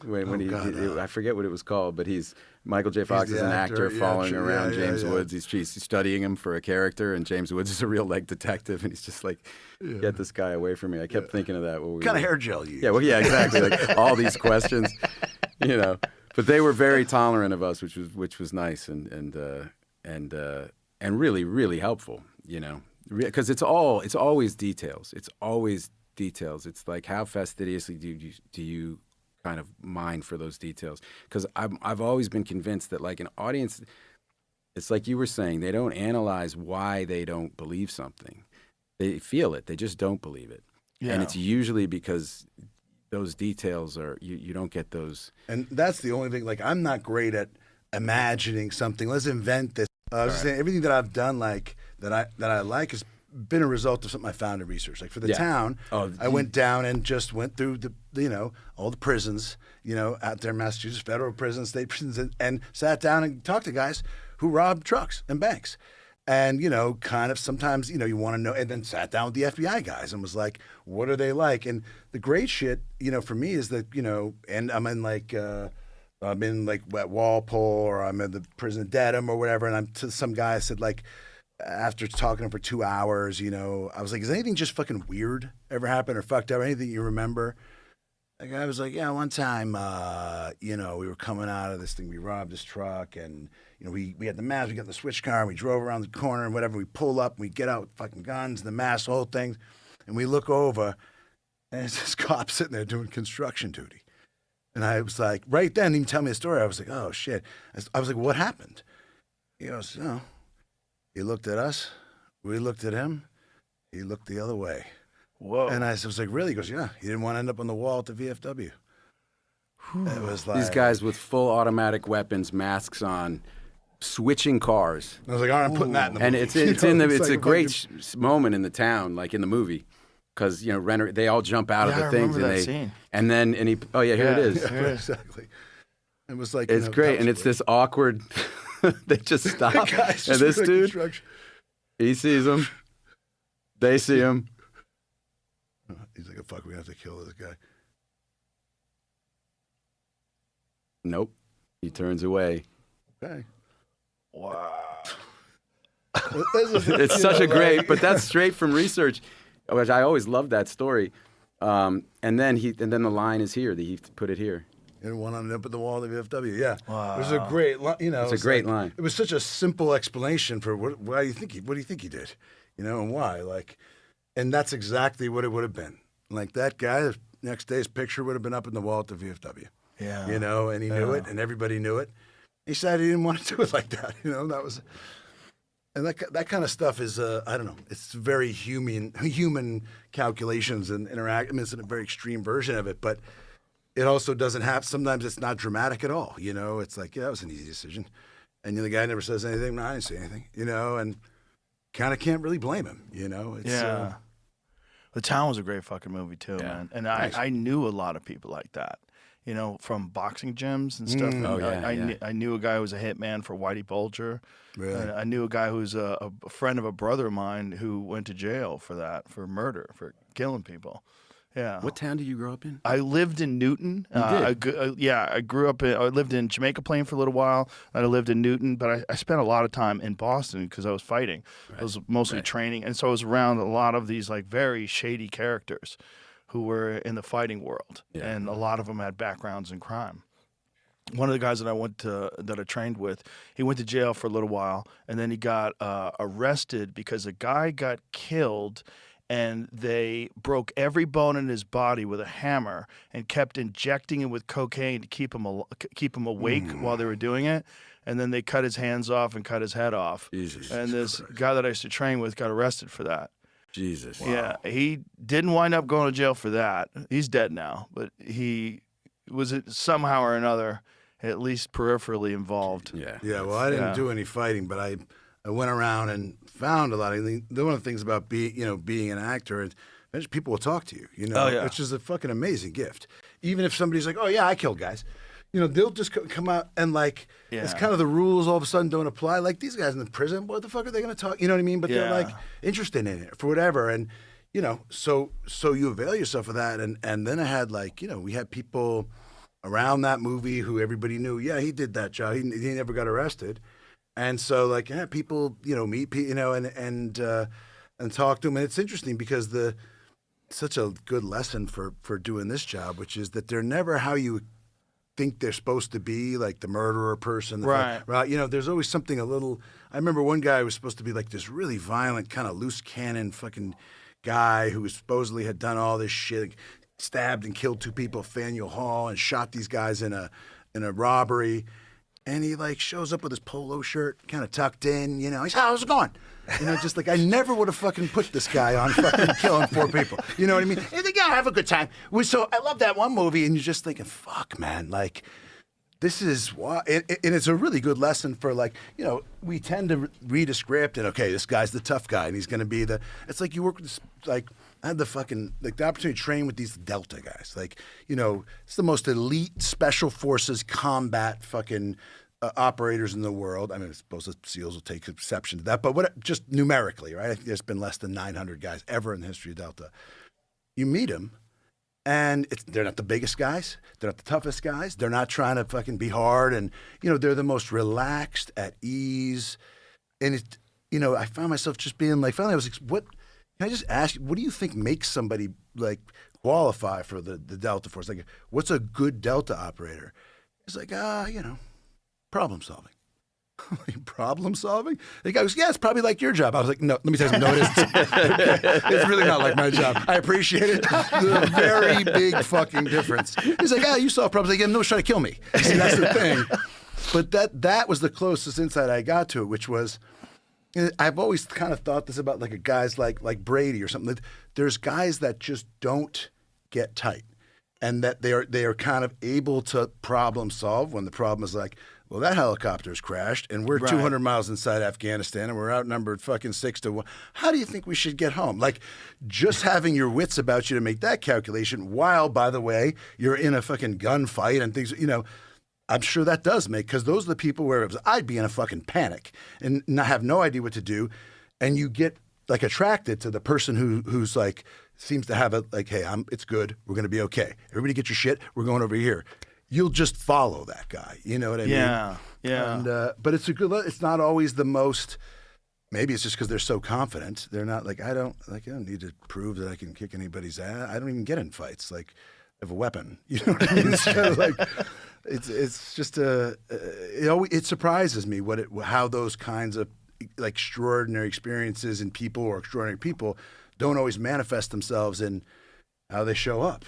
I forget what it was called, but Michael J. Fox is an actor following around James Woods. He's studying him for a character, and James Woods is a real detective, and he's just like, get this guy away from me. I kept thinking of that. What kind of hair gel you use? Yeah, well, yeah, exactly. Like all these questions, But they were very tolerant of us, which was nice and really, really helpful. Because it's always details. It's always details. It's like, how fastidiously do you kind of mine for those details? Because I've always been convinced that, like, an audience, it's like you were saying, they don't analyze why they don't believe something. They feel it. They just don't believe it. Yeah. And it's usually because those details are, you don't get those. And that's the only thing. Like, I'm not great at imagining something. Let's invent this. I was just saying, everything that I've done, like, that I like, has been a result of something I found in research. Like, for the town, I went down and just went through all the prisons, out there in Massachusetts, federal prisons, state prisons, and sat down and talked to guys who robbed trucks and banks. And, kind of sometimes, you want to know, and then sat down with the FBI guys and was like, what are they like? And the great shit, for me is that, and I'm in at Walpole, or I'm in the prison of Dedham or whatever. And I'm to some guy, I said, like, after talking to him for 2 hours, I was like, is anything just fucking weird ever happened or fucked up? Anything you remember? The guy was like, yeah, one time, we were coming out of this thing. We robbed this truck, and, we had the mask. We got the switch car, and we drove around the corner and whatever. We pull up, and we get out with fucking guns, the mask, the whole thing. And we look over, and it's this cop sitting there doing construction duty. And I was like, right then, he tell me the story. I was like, oh, shit. I was like, what happened? He goes, he looked at us. We looked at him. He looked the other way. Whoa. And I was like, really? He goes, yeah. He didn't want to end up on the wall at the VFW. It was like, these guys with full automatic weapons, masks on, switching cars. I was like, all right, I'm putting that in the movie. And it's a great moment in the town, like in the movie. Because, Renner, they all jump out of the things. Scene. And then, here it is. Yeah, exactly. It was like, it's great. And it's this awkward, they just stop. And this dude, he sees them. They see him. He's like, oh, fuck, we have to kill this guy. Nope. He turns away. Okay. Wow. It's such a great, but that's straight from research, which I always loved that story. And then the line is here. He put it here. And one on up at the wall of the VFW. Yeah. Wow. It was a great, It's a great line. It was such a simple explanation for what do you think he did, and why, like, and that's exactly what it would have been. Like, that guy, the next day's picture would have been up in the wall at the VFW. Yeah. And he knew it, and everybody knew it. He decided he didn't want to do it like that. That was, and that kind of stuff is, I don't know, it's very human calculations and interact. I mean, it's a very extreme version of it, but it also doesn't have, sometimes it's not dramatic at all. It's like, yeah, that was an easy decision. And the guy never says anything. No, I didn't say anything, and kind of can't really blame him, It's, yeah. The Town was a great fucking movie too, man. And I knew a lot of people like that, from boxing gyms and stuff. I knew a guy who was a hitman for Whitey Bulger. Really? I knew a guy who's a friend of a brother of mine who went to jail for murder, for killing people. Yeah. What town did you grow up in? I lived in Newton. You did? I grew up I lived in Jamaica Plain for a little while, and I lived in Newton, but I spent a lot of time in Boston because I was fighting. Right. I was mostly training, and so I was around a lot of these, like, very shady characters who were in the fighting world, and a lot of them had backgrounds in crime. One of the guys that I trained with, he went to jail for a little while, and then he got arrested because a guy got killed, and they broke every bone in his body with a hammer and kept injecting him with cocaine to keep him awake while they were doing it. And then they cut his hands off and cut his head off. Jesus. And this guy that I used to train with got arrested for that. Jesus. Wow. Yeah, he didn't wind up going to jail for that. He's dead now, but he was somehow or another at least peripherally involved. Yeah. Yeah, well, I didn't do any fighting, but I went around and found a lot of things. One of the things about being an actor is people will talk to you, which is a fucking amazing gift. Even if somebody's like, oh, yeah, I killed guys. They'll just come out and, like, it's kind of the rules all of a sudden don't apply. Like, these guys in the prison, what the fuck are they going to talk? You know what I mean? But they're, like, interested in it for whatever. And, so you avail yourself of that. And then I had, like, we had people around that movie who everybody knew, yeah, he did that job. He never got arrested. And so, like, yeah, people, meet, and talk to him. And it's interesting because such a good lesson for doing this job, which is that they're never how you think they're supposed to be, like the murderer person. Right. There's always something a little. I remember one guy was supposed to be like this really violent, kind of loose cannon fucking guy who supposedly had done all this shit, like, stabbed and killed 2 people at Faneuil Hall and shot these guys in a robbery. And he like shows up with his polo shirt, kind of tucked in, he's, how's it going? Just like I never would have fucking put this guy on fucking killing 4 people. You know what I mean? And they have a good time. So I love that one movie, and you're just thinking, fuck, man, like this is why. And it's a really good lesson for like, we tend to read a script and okay, this guy's the tough guy, and he's going to be it's like you work with this, like. I had the opportunity to train with these Delta guys. Like, it's the most elite special forces combat fucking operators in the world. I mean, I suppose the SEALs will take exception to that, but just numerically, right? I think there's been less than 900 guys ever in the history of Delta. You meet them, and they're not the biggest guys. They're not the toughest guys. They're not trying to fucking be hard. And, they're the most relaxed, at ease. And, I found myself just being like, finally I was like, what? Can I just ask you, what do you think makes somebody like qualify for the Delta Force? Like, what's a good Delta operator? It's like, problem solving. Problem solving? The guy goes, yeah, it's probably like your job. I was like, no, let me tell you something. No, it isn't. It's really not like my job. I appreciate it. There's a very big fucking difference. He's like, you solve problems. Like, yeah, no one's trying to kill me. See, that's the thing. But that was the closest insight I got to it, which was, I've always kind of thought this about like a guys like Brady or something. There's guys that just don't get tight, and that they are kind of able to problem solve when the problem is like, well, that helicopter's crashed and we're 200 miles inside Afghanistan and we're outnumbered fucking 6-1. How do you think we should get home? Like, just having your wits about you to make that calculation while, by the way, you're in a fucking gunfight and things, I'm sure that does because those are the people where I'd be in a fucking panic and not have no idea what to do. And you get like attracted to the person who's like, seems to have like, hey, it's good. We're going to be okay. Everybody get your shit. We're going over here. You'll just follow that guy. You know what I mean? Yeah. And, but it's it's not always the most, maybe it's just because they're so confident. They're not like, I don't need to prove that I can kick anybody's ass. I don't even get in fights. Like, I have a weapon. You know what I mean? It's kind of like, it's just it surprises me how those kinds of like extraordinary experiences in people or extraordinary people don't always manifest themselves in how they show up.